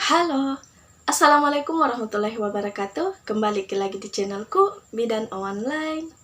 Halo, Assalamualaikum warahmatullahi wabarakatuh. Kembali lagi di channelku, Bidan Online.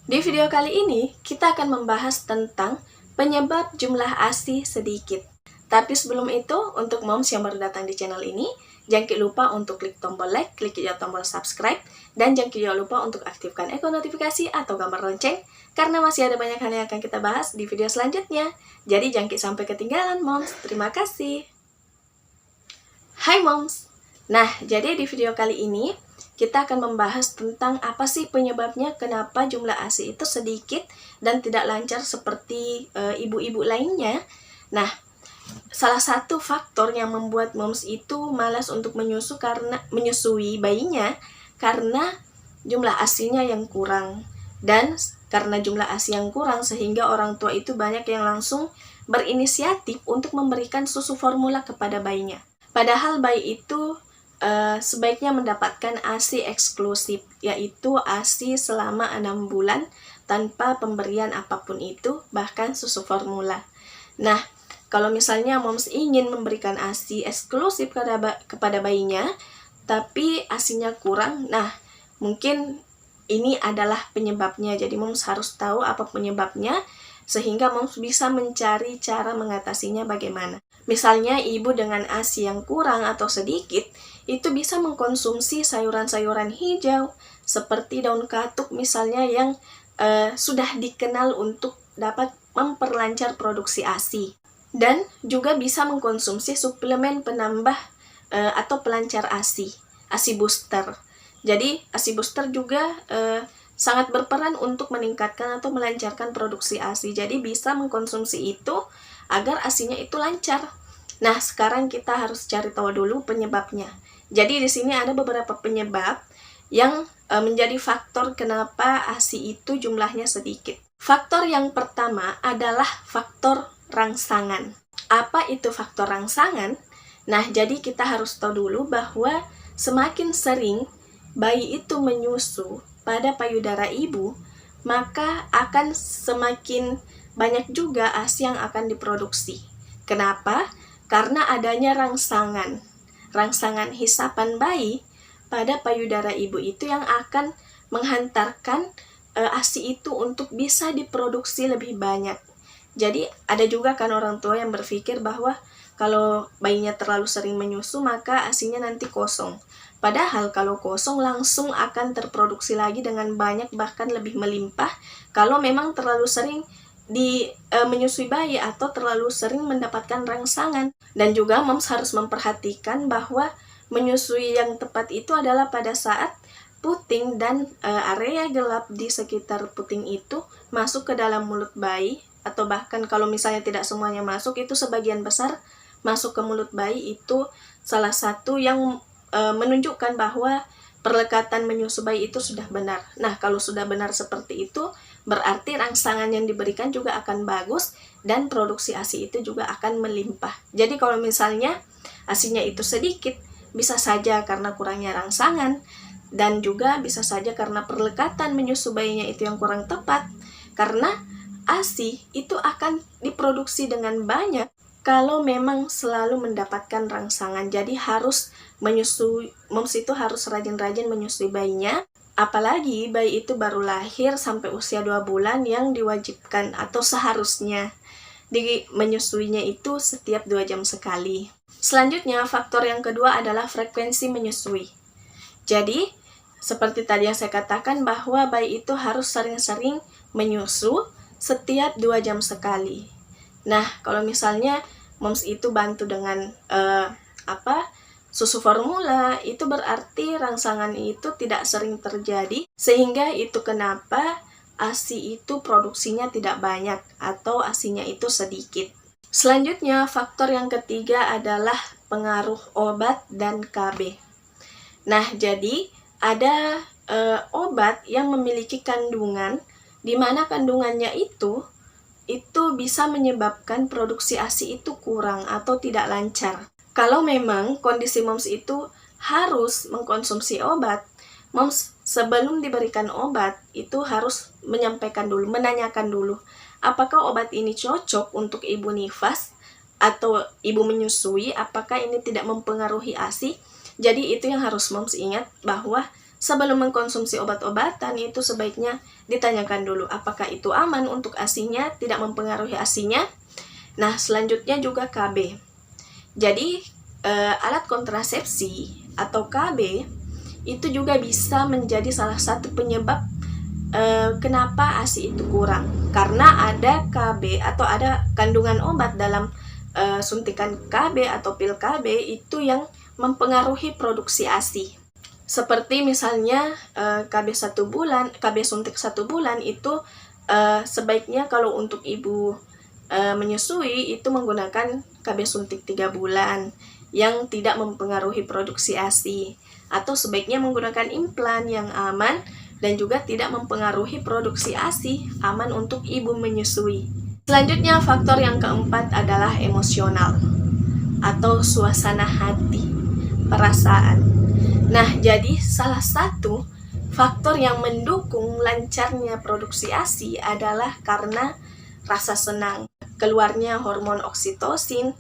Di video kali ini, kita akan membahas tentang penyebab jumlah ASI sedikit. Tapi sebelum itu, untuk moms yang baru datang di channel ini, jangan lupa untuk klik tombol like, klik juga tombol subscribe, dan jangan lupa untuk aktifkan ikon notifikasi atau gambar lonceng, karena masih ada banyak hal yang akan kita bahas di video selanjutnya. Jadi jangan sampai ketinggalan, moms. Terima kasih. Hai moms! Nah, jadi di video kali ini, kita akan membahas tentang apa sih penyebabnya kenapa jumlah ASI itu sedikit dan tidak lancar seperti ibu-ibu lainnya. Nah, salah satu faktor yang membuat moms itu malas untuk menyusui bayinya karena jumlah ASI-nya yang kurang. Dan karena jumlah ASI yang kurang sehingga orang tua itu banyak yang langsung berinisiatif untuk memberikan susu formula kepada bayinya. Padahal bayi itu sebaiknya mendapatkan ASI eksklusif, yaitu ASI selama 6 bulan tanpa pemberian apapun itu, bahkan susu formula. Nah, kalau misalnya moms ingin memberikan ASI eksklusif kepada bayinya, tapi ASInya kurang, nah mungkin ini adalah penyebabnya. Jadi moms harus tahu apa penyebabnya, sehingga moms bisa mencari cara mengatasinya bagaimana. Misalnya ibu dengan ASI yang kurang atau sedikit, itu bisa mengkonsumsi sayuran-sayuran hijau, seperti daun katuk misalnya yang sudah dikenal untuk dapat memperlancar produksi ASI. Dan juga bisa mengkonsumsi suplemen penambah atau pelancar ASI booster. Jadi ASI booster juga sangat berperan untuk meningkatkan atau melancarkan produksi ASI. Jadi bisa mengkonsumsi itu agar ASInya itu lancar. Nah, sekarang kita harus cari tahu dulu penyebabnya. Jadi di sini ada beberapa penyebab yang menjadi faktor kenapa ASI itu jumlahnya sedikit. Faktor yang pertama adalah faktor rangsangan. Apa itu faktor rangsangan? Nah, jadi kita harus tahu dulu bahwa semakin sering bayi itu menyusu pada payudara ibu, maka akan semakin banyak juga ASI yang akan diproduksi. Kenapa? Karena adanya rangsangan hisapan bayi pada payudara ibu itu yang akan menghantarkan ASI itu untuk bisa diproduksi lebih banyak. Jadi ada juga kan orang tua yang berpikir bahwa kalau bayinya terlalu sering menyusu maka ASInya nanti kosong. Padahal kalau kosong langsung akan terproduksi lagi dengan banyak, bahkan lebih melimpah kalau memang terlalu sering menyusui bayi atau terlalu sering mendapatkan rangsangan. Dan juga moms harus memperhatikan bahwa menyusui yang tepat itu adalah pada saat puting dan area gelap di sekitar puting itu masuk ke dalam mulut bayi, atau bahkan kalau misalnya tidak semuanya masuk, itu sebagian besar masuk ke mulut bayi. Itu salah satu yang menunjukkan bahwa perlekatan menyusu bayi itu sudah benar. Nah, kalau sudah benar seperti itu, berarti rangsangan yang diberikan juga akan bagus dan produksi ASI itu juga akan melimpah. Jadi kalau misalnya ASInya itu sedikit, bisa saja karena kurangnya rangsangan, dan juga bisa saja karena perlekatan menyusu bayinya itu yang kurang tepat. Karena ASI itu akan diproduksi dengan banyak kalau memang selalu mendapatkan rangsangan. Jadi harus menyusui, moms itu harus rajin-rajin menyusui bayinya. Apalagi bayi itu baru lahir sampai usia 2 bulan yang diwajibkan atau seharusnya menyusuinya itu setiap 2 jam sekali. Selanjutnya, faktor yang kedua adalah frekuensi menyusui. Jadi, seperti tadi yang saya katakan bahwa bayi itu harus sering-sering menyusu setiap 2 jam sekali. Nah, kalau misalnya moms itu bantu dengan susu formula, itu berarti rangsangan itu tidak sering terjadi, sehingga itu kenapa ASI itu produksinya tidak banyak atau ASInya itu sedikit. Selanjutnya, faktor yang ketiga adalah pengaruh obat dan KB. Nah, jadi ada obat yang memiliki kandungan di mana kandungannya itu bisa menyebabkan produksi ASI itu kurang atau tidak lancar. Kalau memang kondisi moms itu harus mengkonsumsi obat, moms sebelum diberikan obat itu harus menanyakan dulu, apakah obat ini cocok untuk ibu nifas atau ibu menyusui, apakah ini tidak mempengaruhi ASI. Jadi itu yang harus moms ingat, bahwa sebelum mengkonsumsi obat-obatan itu sebaiknya ditanyakan dulu apakah itu aman untuk ASI-nya, tidak mempengaruhi ASI-nya. Nah, selanjutnya juga KB. Jadi, alat kontrasepsi atau KB itu juga bisa menjadi salah satu penyebab kenapa ASI itu kurang. Karena ada KB atau ada kandungan obat dalam suntikan KB atau pil KB itu yang mempengaruhi produksi ASI. Seperti misalnya KB suntik 1 bulan itu sebaiknya kalau untuk ibu menyusui itu menggunakan KB suntik 3 bulan yang tidak mempengaruhi produksi ASI, atau sebaiknya menggunakan implan yang aman dan juga tidak mempengaruhi produksi ASI, aman untuk ibu menyusui. Selanjutnya faktor yang keempat adalah emosional atau suasana hati, perasaan. Nah, jadi salah satu faktor yang mendukung lancarnya produksi ASI adalah karena rasa senang, keluarnya hormon oksitosin,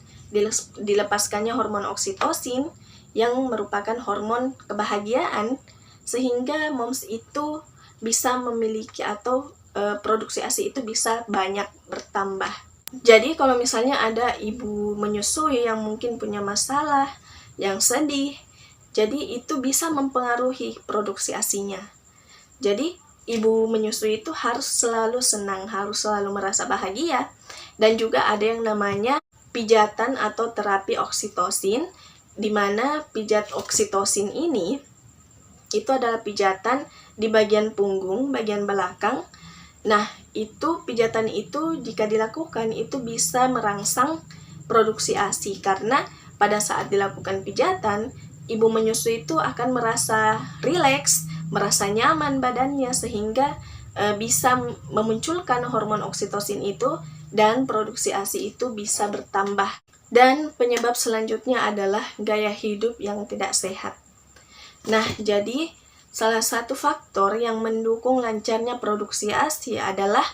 dilepaskannya hormon oksitosin yang merupakan hormon kebahagiaan, sehingga moms itu bisa memiliki atau produksi ASI itu bisa banyak bertambah. Jadi kalau misalnya ada ibu menyusui yang mungkin punya masalah, yang sedih, jadi itu bisa mempengaruhi produksi ASI-nya. Jadi ibu menyusui itu harus selalu senang, harus selalu merasa bahagia. Dan juga ada yang namanya pijatan atau terapi oksitosin, di mana pijat oksitosin ini itu adalah pijatan di bagian punggung, bagian belakang. Nah, itu pijatan itu jika dilakukan itu bisa merangsang produksi ASI, karena pada saat dilakukan pijatan, ibu menyusui itu akan merasa rileks, merasa nyaman badannya, sehingga bisa memunculkan hormon oksitosin itu dan produksi ASI itu bisa bertambah. Dan penyebab selanjutnya adalah gaya hidup yang tidak sehat. Nah, jadi salah satu faktor yang mendukung lancarnya produksi ASI adalah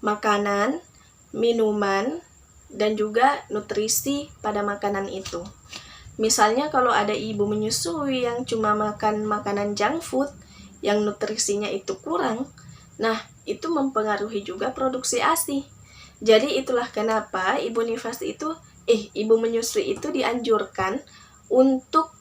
makanan, minuman, dan juga nutrisi pada makanan itu. Misalnya kalau ada ibu menyusui yang cuma makan makanan junk food yang nutrisinya itu kurang, nah itu mempengaruhi juga produksi ASI. Jadi itulah kenapa ibu menyusui itu dianjurkan untuk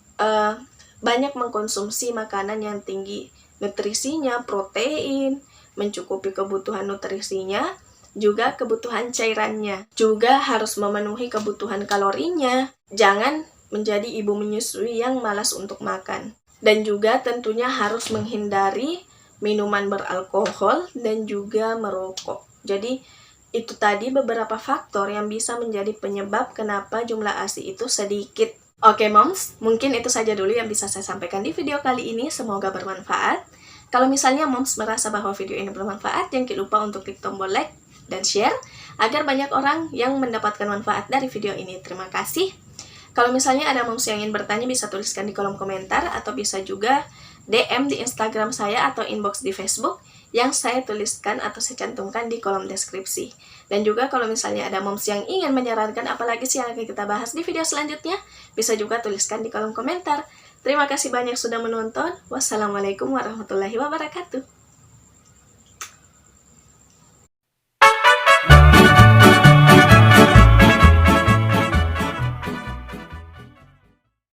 banyak mengkonsumsi makanan yang tinggi nutrisinya, protein, mencukupi kebutuhan nutrisinya, juga kebutuhan cairannya. Juga harus memenuhi kebutuhan kalorinya. Jangan menjadi ibu menyusui yang malas untuk makan. Dan juga tentunya harus menghindari minuman beralkohol dan juga merokok. Jadi itu tadi beberapa faktor yang bisa menjadi penyebab kenapa jumlah ASI itu sedikit. Oke moms, mungkin itu saja dulu yang bisa saya sampaikan di video kali ini. Semoga bermanfaat. Kalau misalnya moms merasa bahwa video ini bermanfaat, jangan lupa untuk klik tombol like dan share agar banyak orang yang mendapatkan manfaat dari video ini. Terima kasih. Kalau misalnya ada moms yang ingin bertanya, bisa tuliskan di kolom komentar atau bisa juga DM di Instagram saya atau inbox di Facebook yang saya tuliskan atau saya cantumkan di kolom deskripsi. Dan juga kalau misalnya ada moms yang ingin menyarankan apalagi sih yang akan kita bahas di video selanjutnya, bisa juga tuliskan di kolom komentar. Terima kasih banyak sudah menonton. Wassalamualaikum warahmatullahi wabarakatuh.